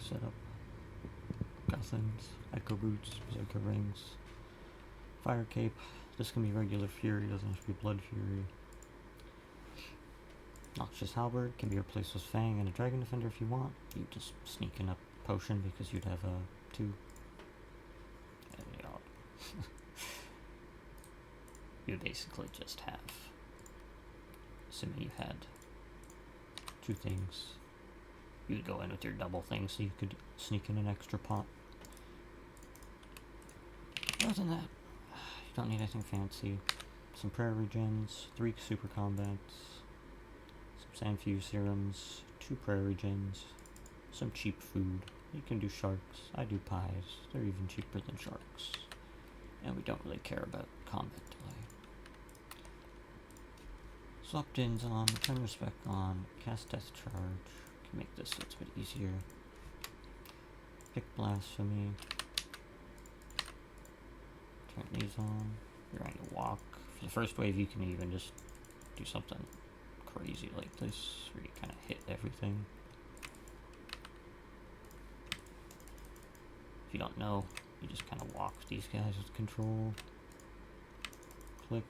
setup. Guthans, Echo Boots, Berserker Rings, Fire Cape. This can be regular Fury, doesn't have to be Blood Fury. Noxious Halberd can be replaced with Fang and a Dragon Defender if you want. You just sneak in a potion because you'd have 2. You basically just have, assuming you had 2 things, you would go in with your double thing so you could sneak in an extra pot. Other than that, you don't need anything fancy. Some prayer regens, 3 super combats, some Sandfuse serums, 2 prayer regens, some cheap food. You can do sharks, I do pies, they're even cheaper than sharks. And we don't really care about combat delay. Swap-ins on, return respect on, cast death charge, can make this so it's a bit easier. Pick blasphemy. Turn these on. You're going to walk. For the first wave you can even just do something crazy like this, where you kind of hit everything. If you don't know, you just kind of walk these guys with control. Click.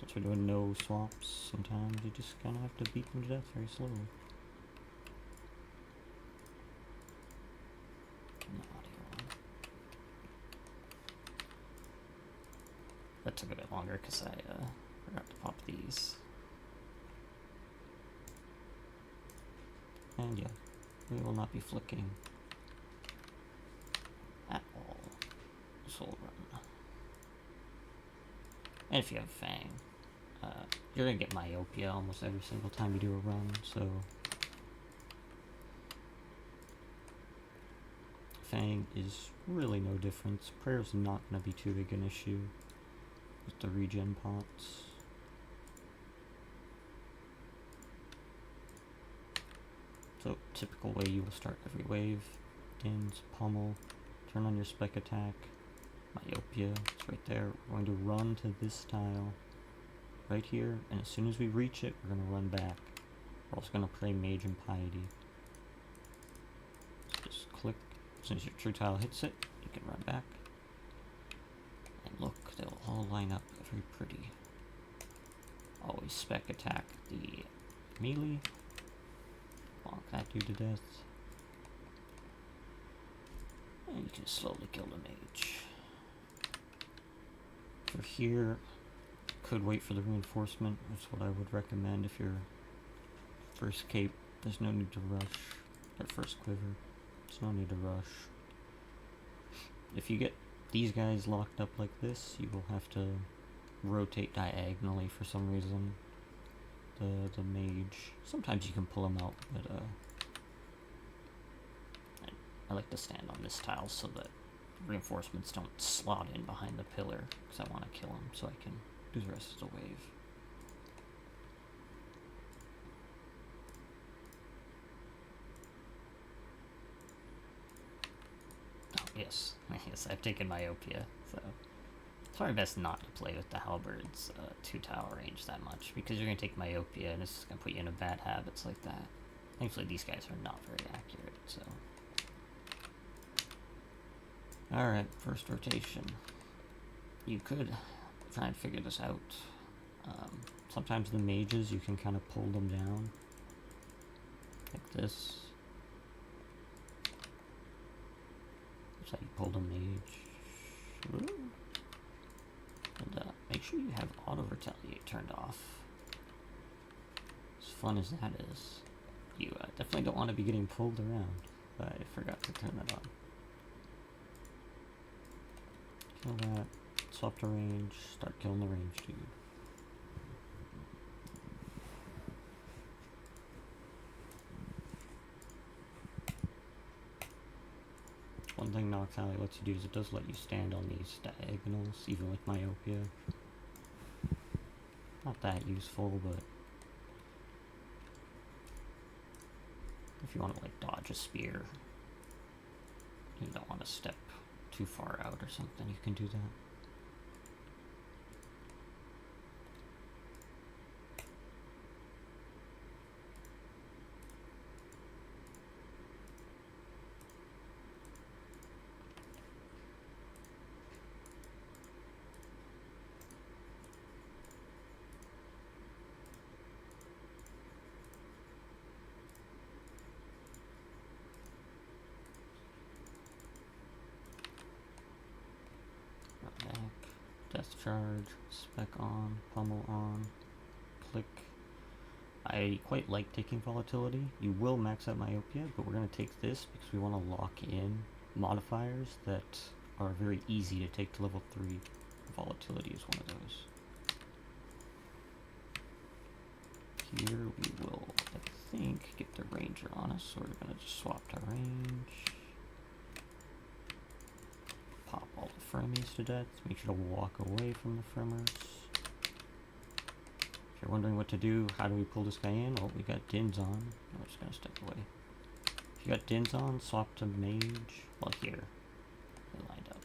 Since we're doing no swaps, sometimes you just kind of have to beat them to death very slowly. That took a bit longer because I forgot to pop these. And yeah, we will not be flicking at all. Soul run. And if you have Fang, you're gonna get myopia almost every single time you do a run, so Fang is really no difference. Prayer's not gonna be too big an issue with the regen pots. So, typical way you will start every wave. Dins, pummel, turn on your spec attack, myopia, it's right there. We're going to run to this tile right here, and as soon as we reach it, we're going to run back. We're also going to pray Mage and Piety. So just click, as soon as your true tile hits it, you can run back. And look, they'll all line up very pretty. Always spec attack the melee. Bonk that dude to death. And you can slowly kill the mage. For here, could wait for the reinforcement. That's what I would recommend if you're first cape. There's no need to rush. Or first quiver. There's no need to rush. If you get these guys locked up like this, you will have to rotate diagonally for some reason. The mage. Sometimes you can pull him out, but I like to stand on this tile so that reinforcements don't slot in behind the pillar, because I want to kill him so I can do the rest of the wave. Oh, yes. Yes, I've taken myopia, so it's probably best not to play with the halberd's 2-tile range that much, because you're going to take myopia and it's just going to put you into bad habits like that. Thankfully these guys are not very accurate, so... Alright, first rotation. You could try and figure this out. Sometimes the mages, you can kind of pull them down. Like this. That's how you pull the mage. Ooh. And make sure you have auto retaliate turned off. As fun as that is. You definitely don't want to be getting pulled around. But I forgot to turn that on. Kill that. Swap to range. Start killing the range dude. One thing Nox Alley lets you do is it does let you stand on these diagonals, even with myopia. Not that useful, but if you want to like dodge a spear, you don't want to step too far out or something, you can do that. charge, spec on, pummel on, click. I quite like taking volatility. You will max out myopia, but we're going to take this because we want to lock in modifiers that are very easy to take to level 3. Volatility is one of those. Here we will, I think, get the ranger on us, so we're going to just swap to range. Pop all the fremies to death. Make sure to walk away from the fremers. If you're wondering what to do, how do we pull this guy in? Well, we got Dins on. I'm just going to step away. If you got Dins on, swap to mage. Well, here. They're lined up.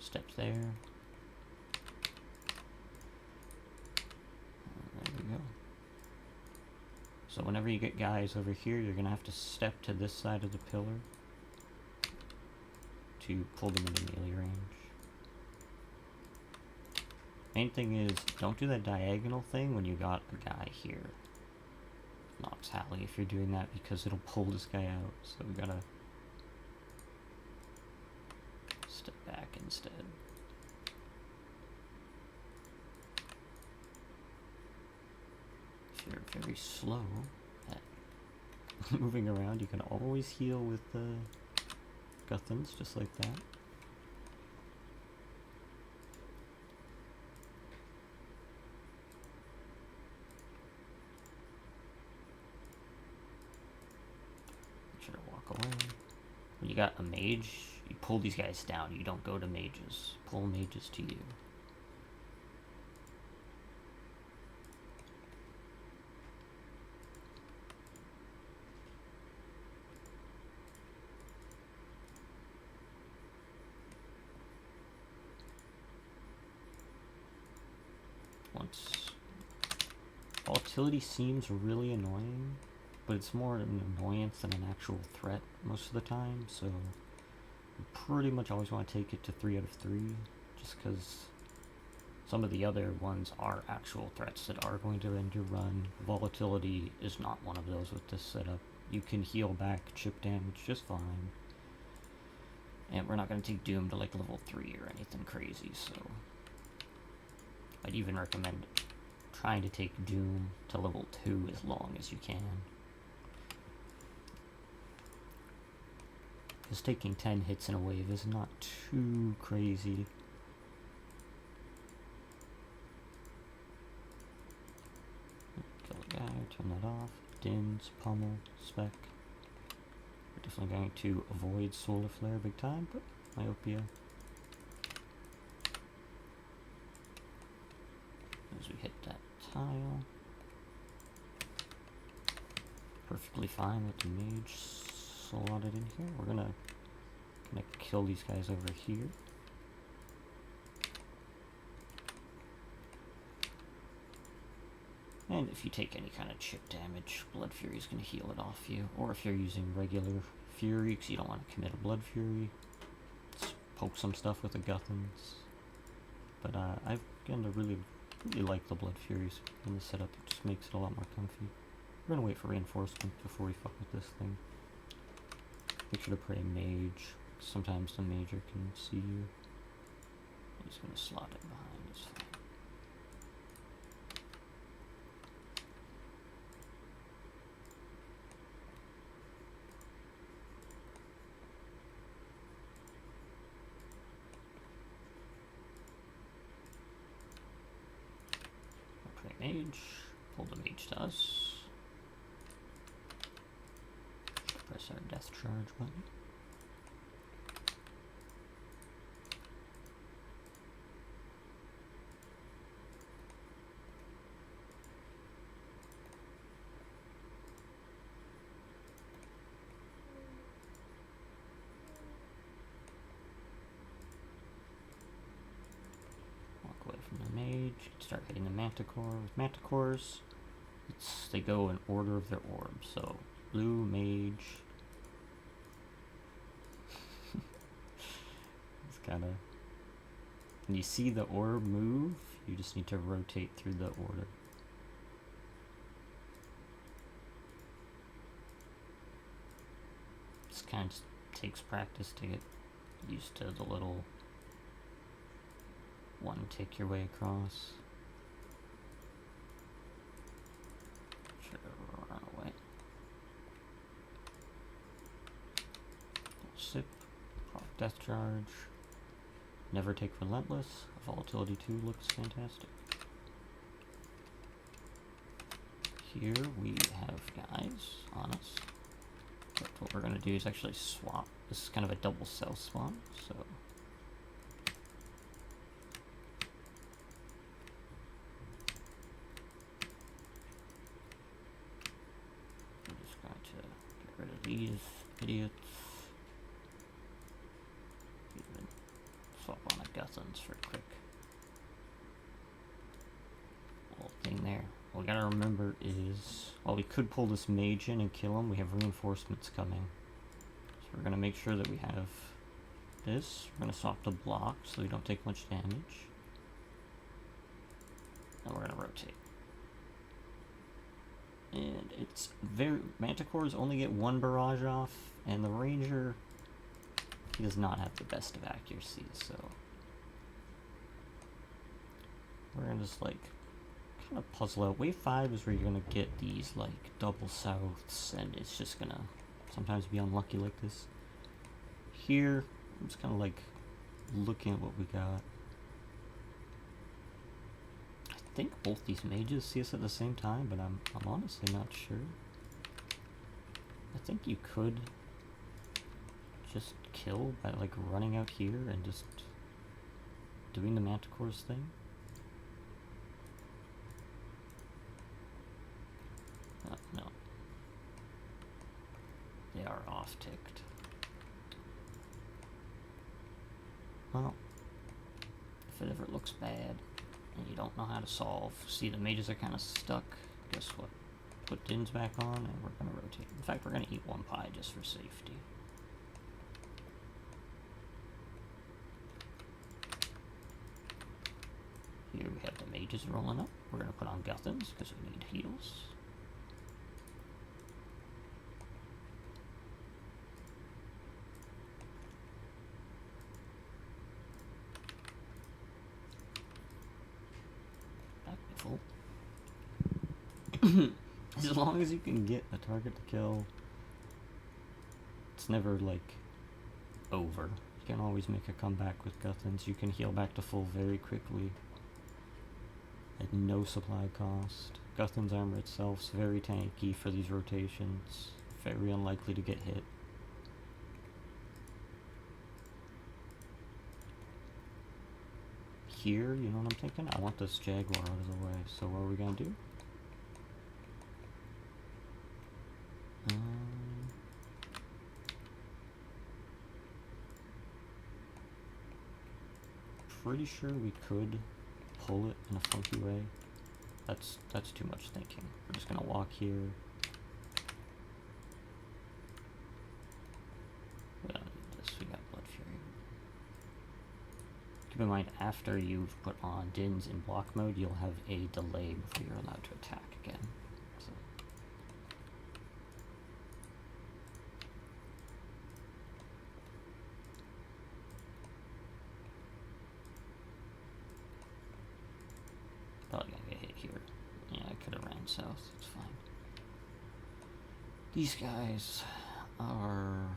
Steps there. There we go. So whenever you get guys over here, you're going to have to step to this side of the pillar to pull them into melee range. Main thing is, don't do that diagonal thing when you got a guy here. Nox Halley if you're doing that, because it'll pull this guy out. So we gotta step back instead. If you're very slow at moving around, you can always heal with the Guthans, just like that. Sure to walk away. When you got a mage, you pull these guys down. You don't go to mages. Pull mages to you. Once volatility seems really annoying, but it's more an annoyance than an actual threat most of the time, so you pretty much always want to take it to 3 out of 3, just because some of the other ones are actual threats that are going to end your run. Volatility is not one of those with this setup. You can heal back chip damage just fine, and we're not going to take Doom to like level 3 or anything crazy, so I'd even recommend trying to take Doom to level 2 as long as you can. Because taking 10 hits in a wave is not too crazy. Kill the guy, turn that off. Dins, pummel, spec. We're definitely going to avoid solar flare big time, but myopia. As we hit that tile. Perfectly fine with the mage slotted in here. We're gonna kill these guys over here. And if you take any kind of chip damage, Blood Fury is going to heal it off you. Or if you're using regular Fury, because you don't want to commit a Blood Fury, just poke some stuff with the Guthans. But I've begun to really like the Blood Furies in the setup. It just makes it a lot more comfy. We're going to wait for reinforcement before we fuck with this thing. Make sure to pray mage. Sometimes the major can see you. I'm just going to slot it behind. It's fine. Mage, pull the mage to us. Press our death charge button. Away from the mage, start hitting the manticore. With manticores, they go in order of their orb. So blue mage. It's kind of, when you see the orb move, you just need to rotate through the order. This kind of takes practice to get used to the little one take your way across. Sure, run away. Sip, proc death charge. Never take relentless. Volatility 2 looks fantastic. Here we have guys on us. But what we're going to do is actually swap. This is kind of a double cell swap, so I'm just going to get rid of these idiots. Even swap on a Guthan's for a quick little thing there. What we gotta remember is, while we could pull this mage in and kill him, we have reinforcements coming. So we're gonna make sure that we have this. We're gonna swap the block so we don't take much damage. And we're gonna rotate. And it's very... Manticores only get one barrage off, and the ranger, he does not have the best of accuracy, so we're gonna just like kind of puzzle out. Wave 5 is where you're gonna get these like double souths, and it's just gonna sometimes be unlucky like this. Here, I'm just kind of like looking at what we got. I think both these mages see us at the same time, but I'm honestly not sure. I think you could just kill by like running out here and just doing the Manticore's thing. No. They are off-ticked. Well, if it ever looks bad and you don't know how to solve, see the mages are kind of stuck, guess what? Put Dins back on and we're going to rotate. In fact, we're going to eat one pie just for safety. Here we have the mages rolling up. We're going to put on Guthans because we need heals. As long as you can get a target to kill, it's never like over. You can always make a comeback with Guthans. You can heal back to full very quickly at no supply cost. Guthan's armor itself is very tanky for these rotations, very unlikely to get hit. Here, you know what I'm thinking? I want this Jaguar out of the way, so what are we gonna do? Pretty sure we could pull it in a funky way. That's too much thinking. We're just gonna walk here. We don't need this, we got Blood Fury. Keep in mind, after you've put on Dins in block mode, you'll have a delay before you're allowed to attack again. So. Probably gonna get hit here. Yeah, I could have ran south, it's fine. These guys are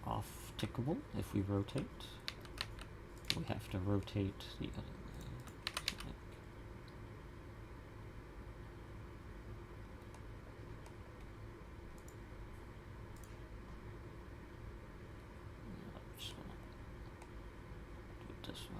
off-tickable if we rotate. We have to rotate the other way. I'm just gonna do it this way.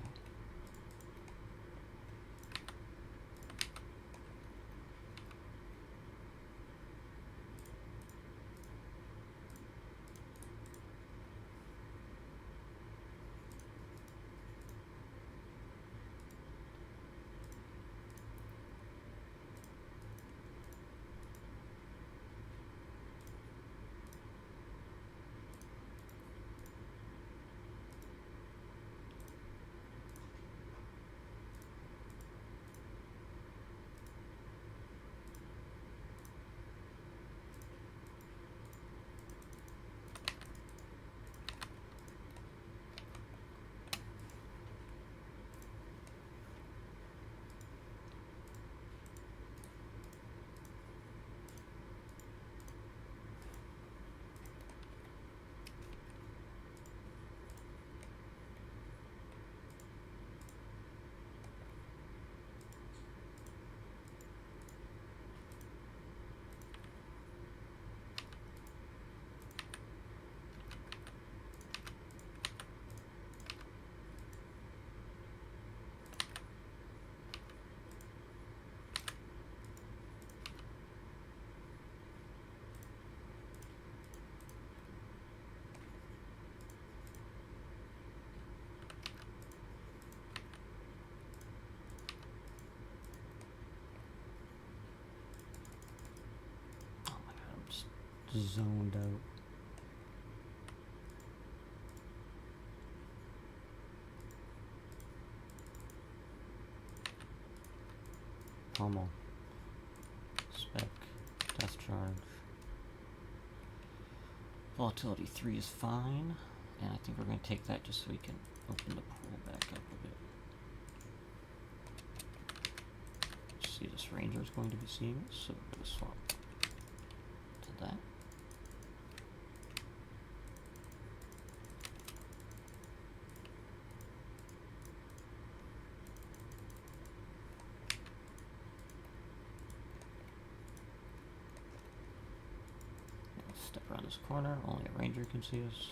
zoned out. Pummel. Spec. Death charge. Volatility 3 is fine. And I think we're going to take that just so we can open the pool back up a bit. See, this ranger is going to be seeing us, so we're going to swap to that. Step around this corner, only a ranger can see us.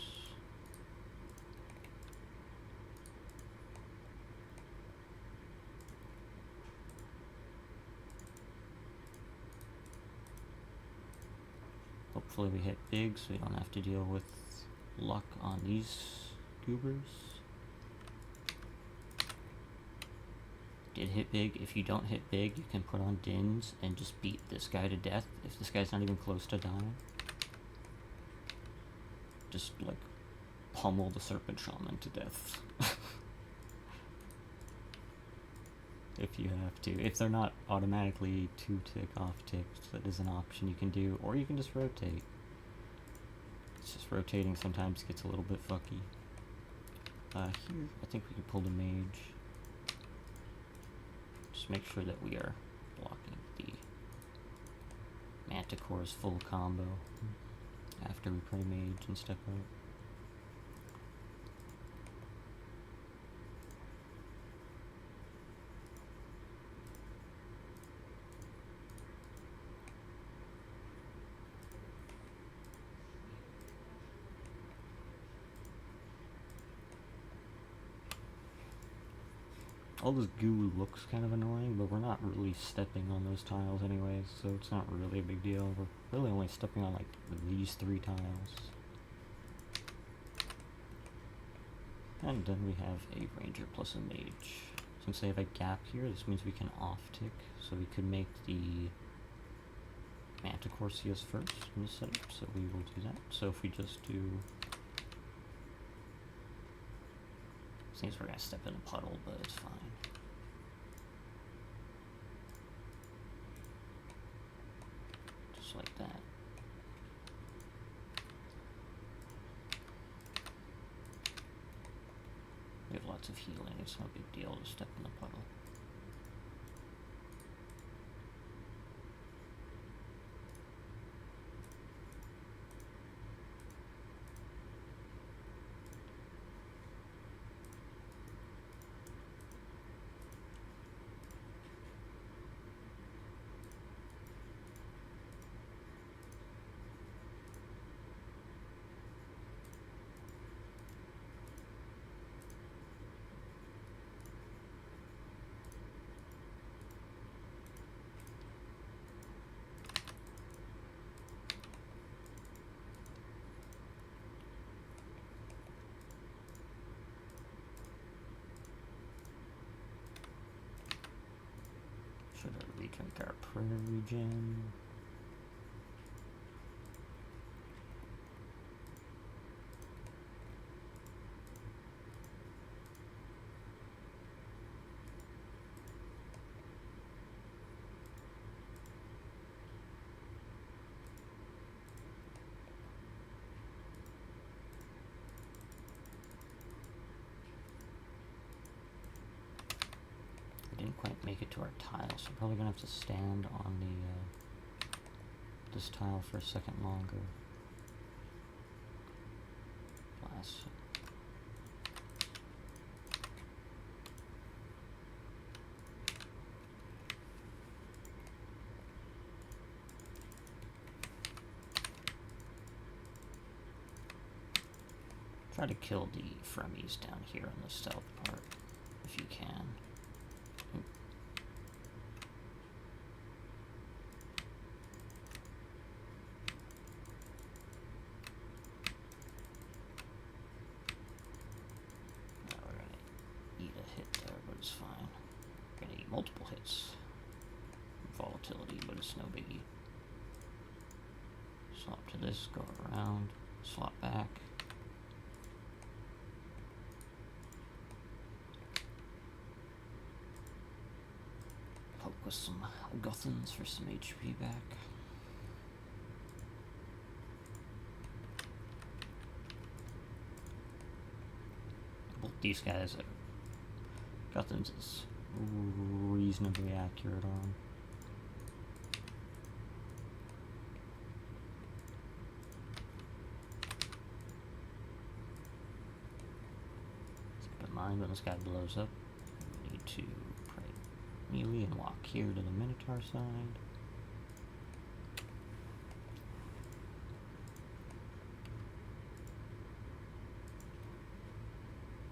Hopefully we hit big so we don't have to deal with luck on these goobers. Did hit big. If you don't hit big, you can put on dins and just beat this guy to death if this guy's not even close to dying. Just like pummel the serpent shaman to death. If you have to. If they're not automatically 2-tick, off-ticks, that is an option you can do, or you can just rotate. It's just rotating sometimes gets a little bit fucky. Here, I think we can pull the mage. Just make sure that we are blocking the Manticore's full combo after we play mage and step out. All this goo looks kind of annoying, but we're not really stepping on those tiles anyways, so it's not really a big deal. We're really only stepping on like these 3 tiles. And then we have a ranger plus a mage. Since they have a gap here, this means we can off-tick, so we could make the Manticore see us first in the setup, so we will do that. So if we just do... Seems we're gonna step in a puddle, but it's fine. Just like that. We have lots of healing, it's no big deal to step in the puddle. Should I redrink our prayer regen? Didn't quite make it to our tile, so we're probably gonna have to stand on the this tile for a second longer. Blast. Try to kill the fremies down here on the stealth part, if you can. It's fine. Gonna eat multiple hits. Volatility, but it's no biggie. Swap to this, go around, swap back. Poke with some Guthans for some HP back. Both these guys are Guthans is reasonably accurate on. Keep in mind when this guy blows up, we need to pray melee and walk here to the Minotaur side.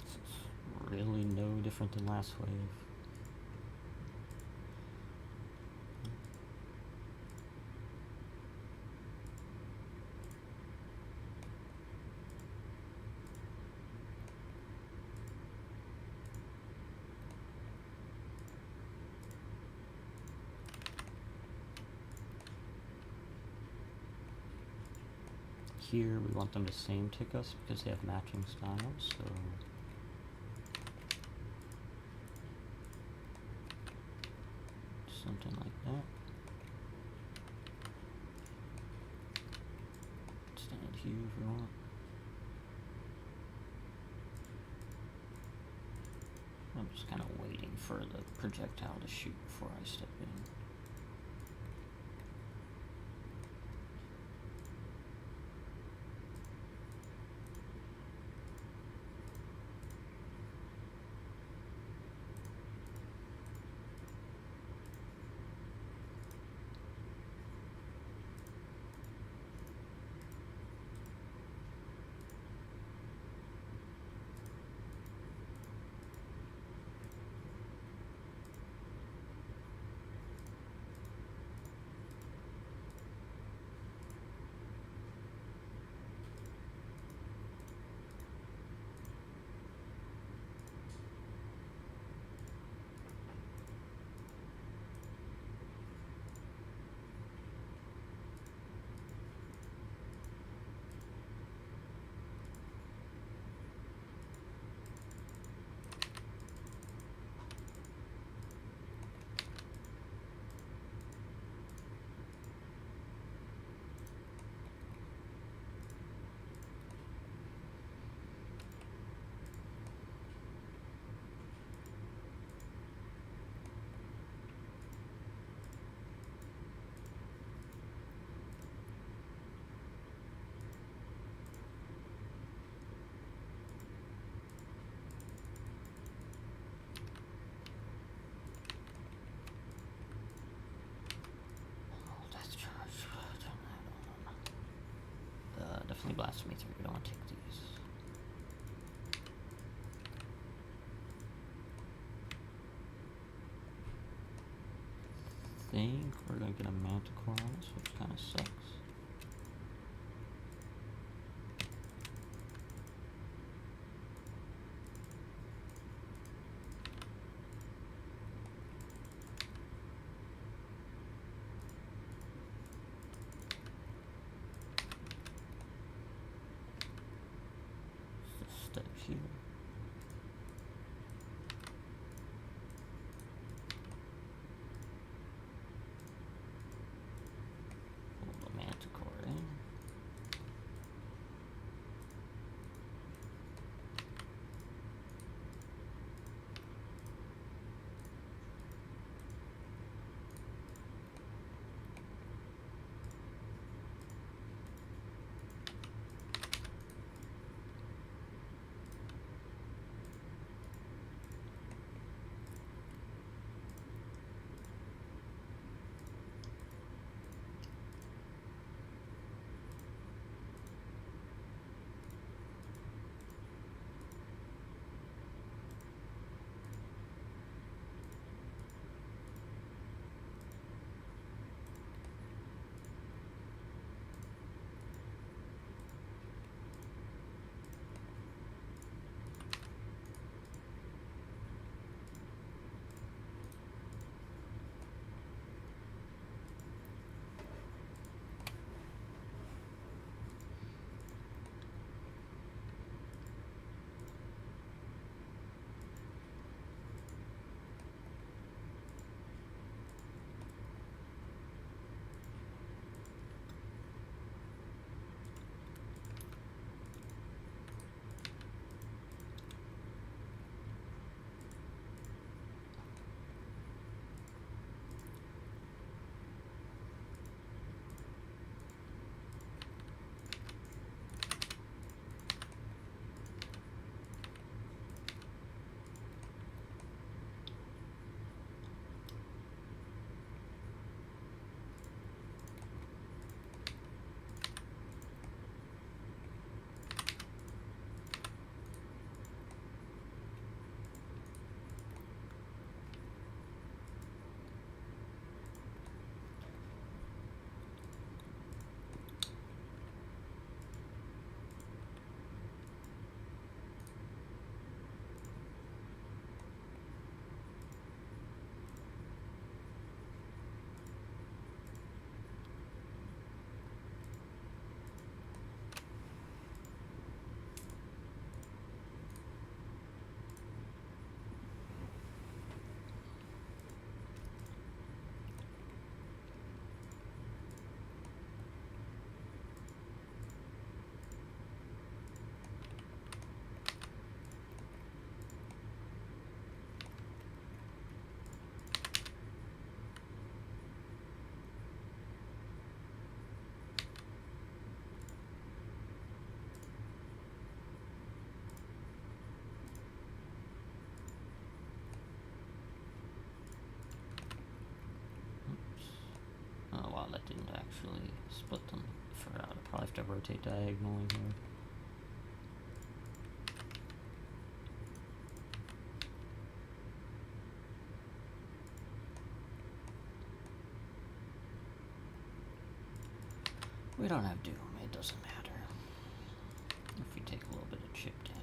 This is really no different than last wave. Here we want them to same tick us because they have matching styles, so something like that. Stand here if you want. I'm just kind of waiting for the projectile to shoot before I step in. Definitely blast me through. We don't want to take these. I think we're gonna get a manticore on us, which kind of sucks. Step here. Pull the manticore in. that didn't actually split them further out. I probably have to rotate diagonally here. We don't have doom, it doesn't matter. If we take a little bit of chip damage.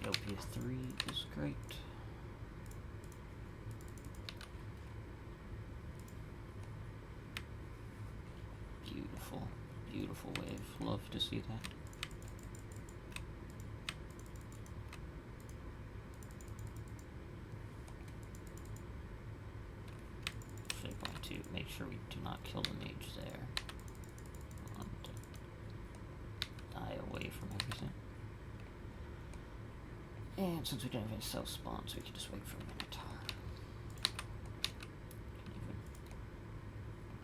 LPS 3 is great. Beautiful, beautiful wave. Love to see that. Actually going to make sure we do not kill the mage there. I want to die away from everything. And since we don't have any self-spawns, we can just wait for a Minotaur. Even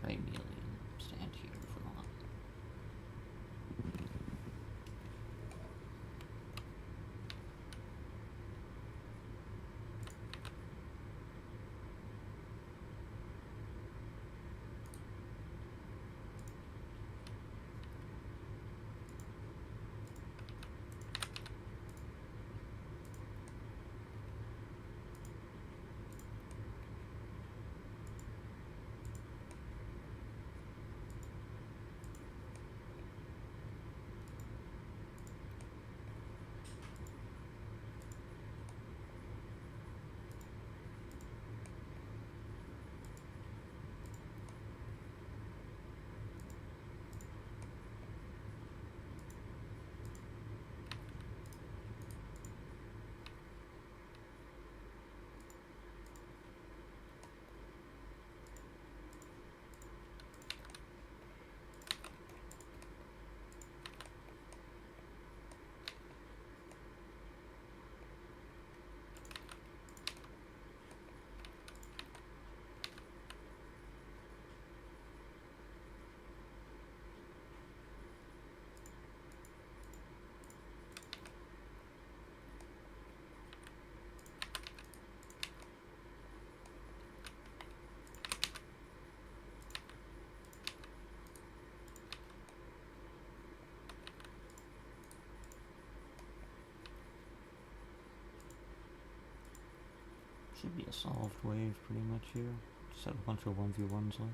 Ray Mealy and stand here if we want. Should be a solved wave pretty much here. Just have a bunch of 1v1s left.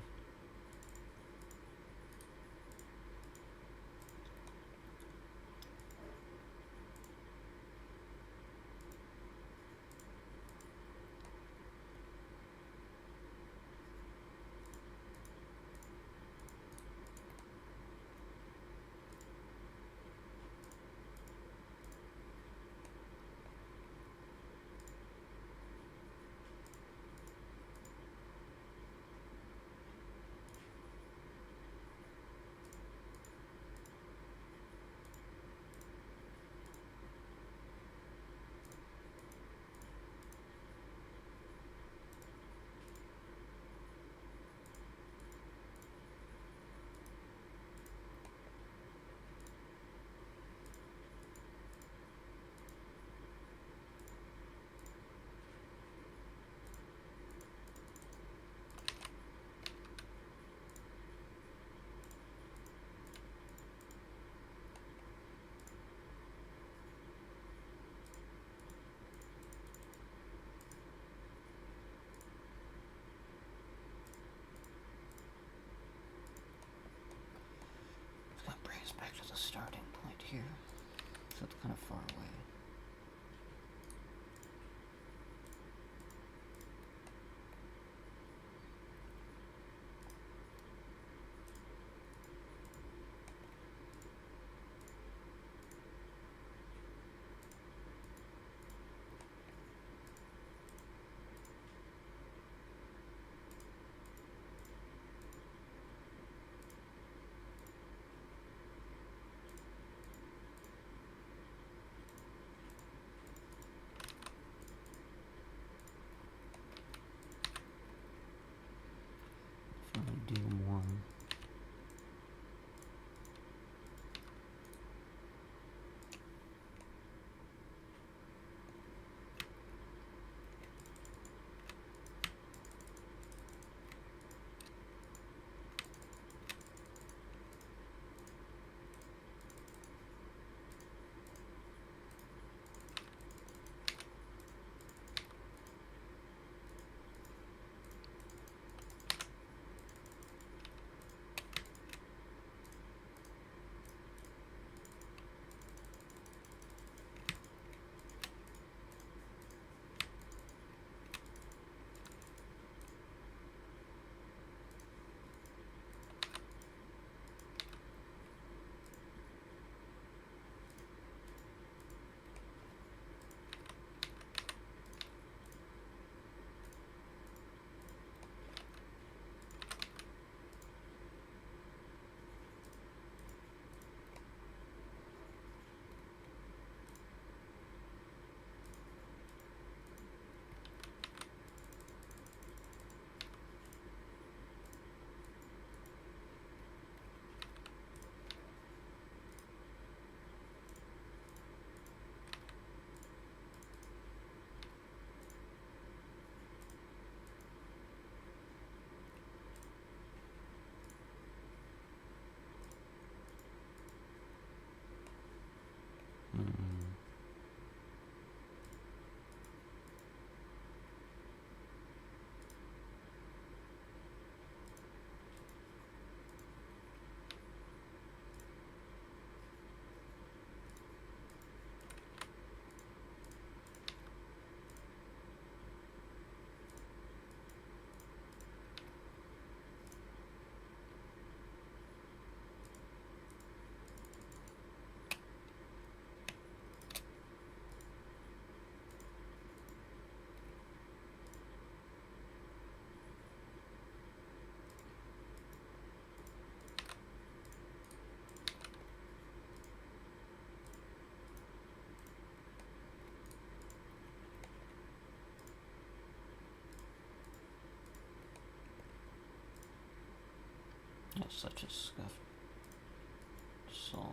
here, so it's kind of far away. Do more. That's such a scuff. Solve.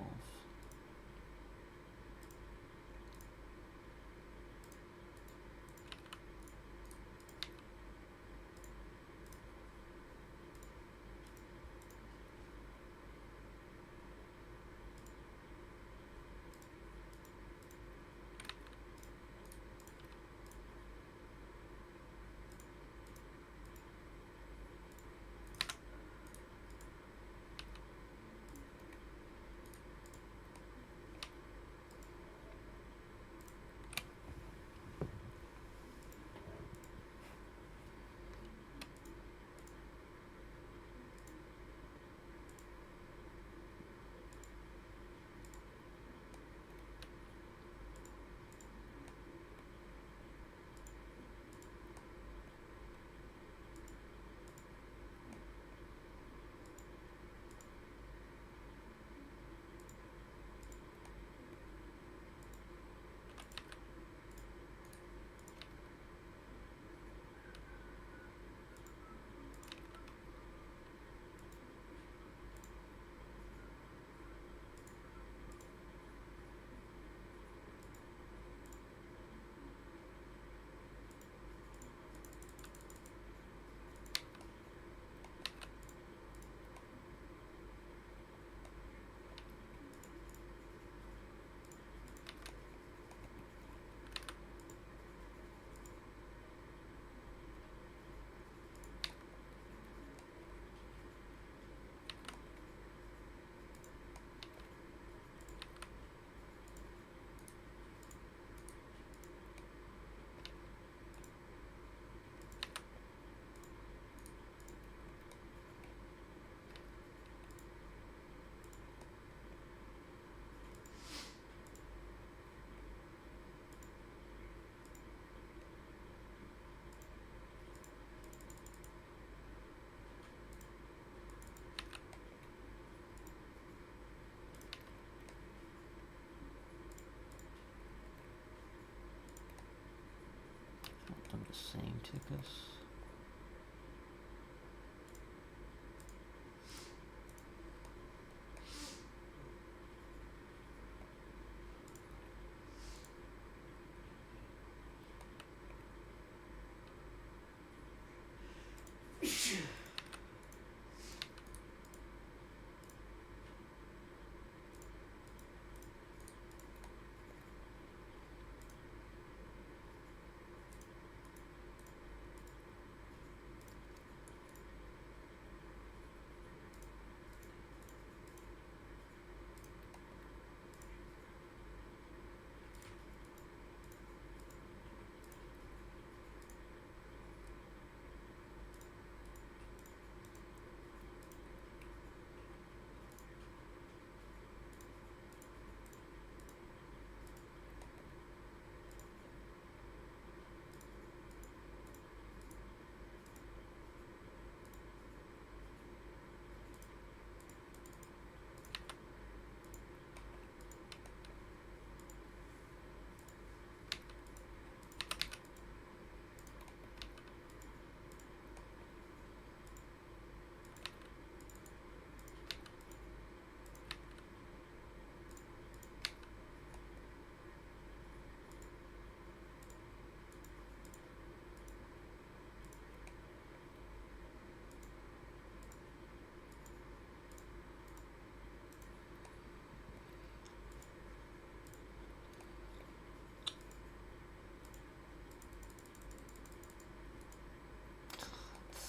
the same Tickus.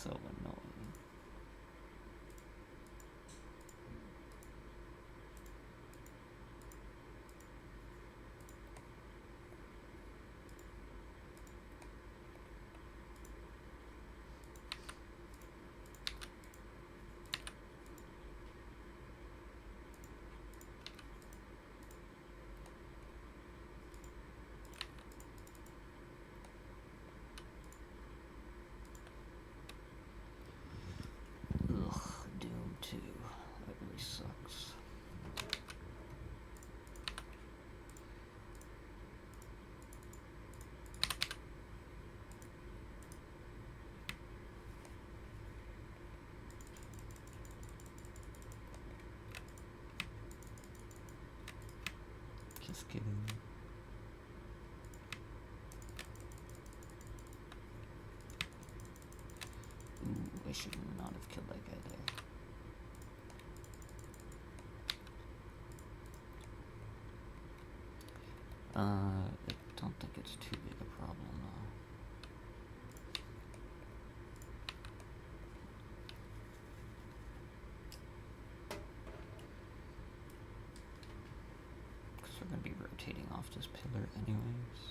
So annoying. Ugh, Doom 2. That really sucks. Just kidding. Ooh, I should not have killed that guy there. I don't think it's too big a problem though. Because we're going to be rotating off this pillar anyways. So.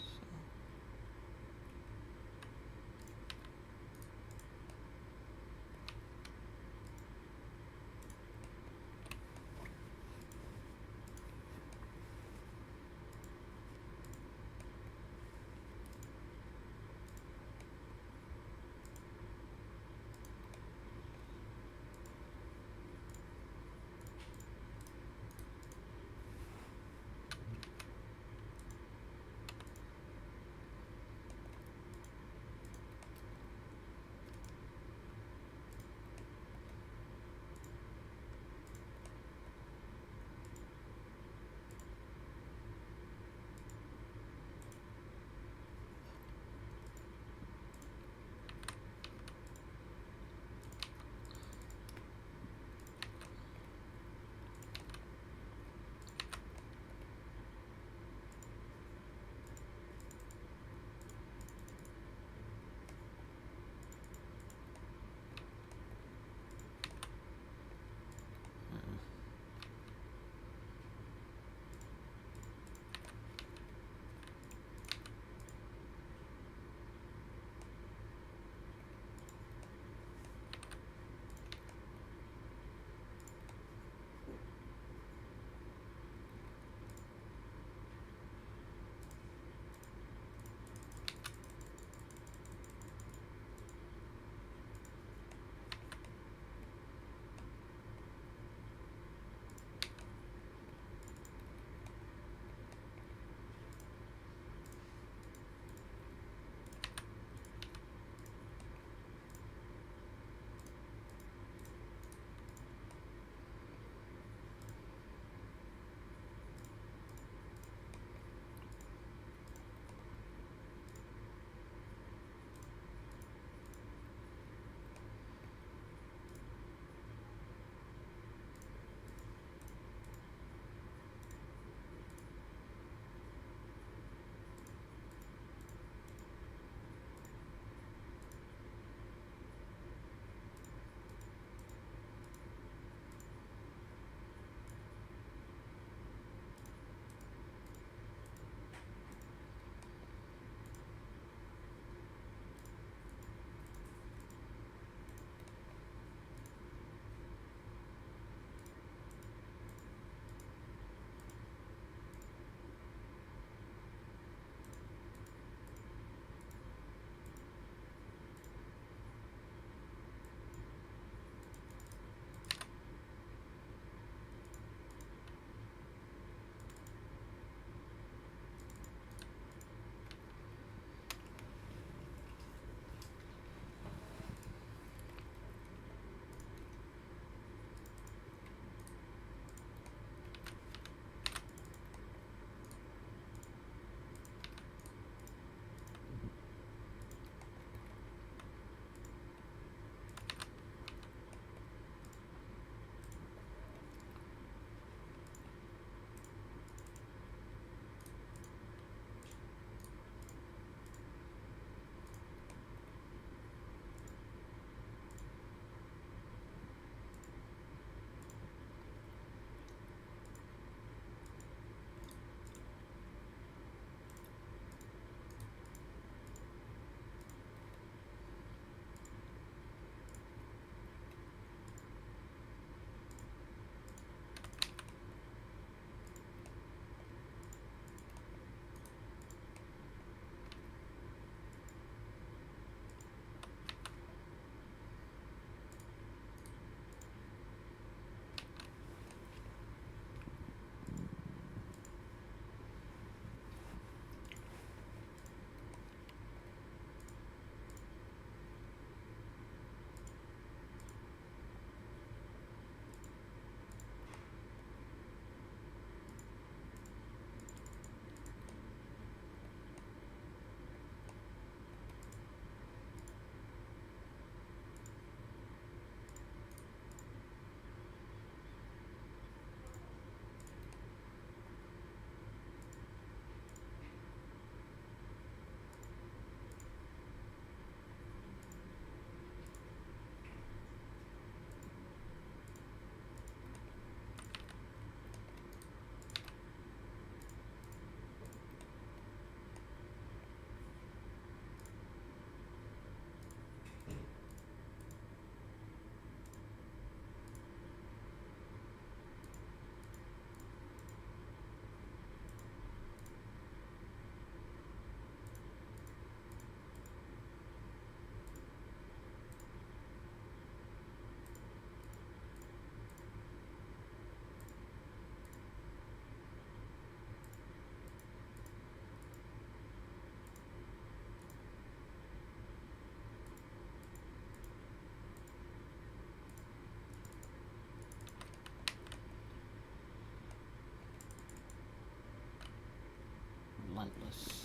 relentless.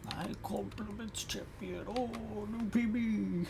My compliments, champion. Oh, new PB.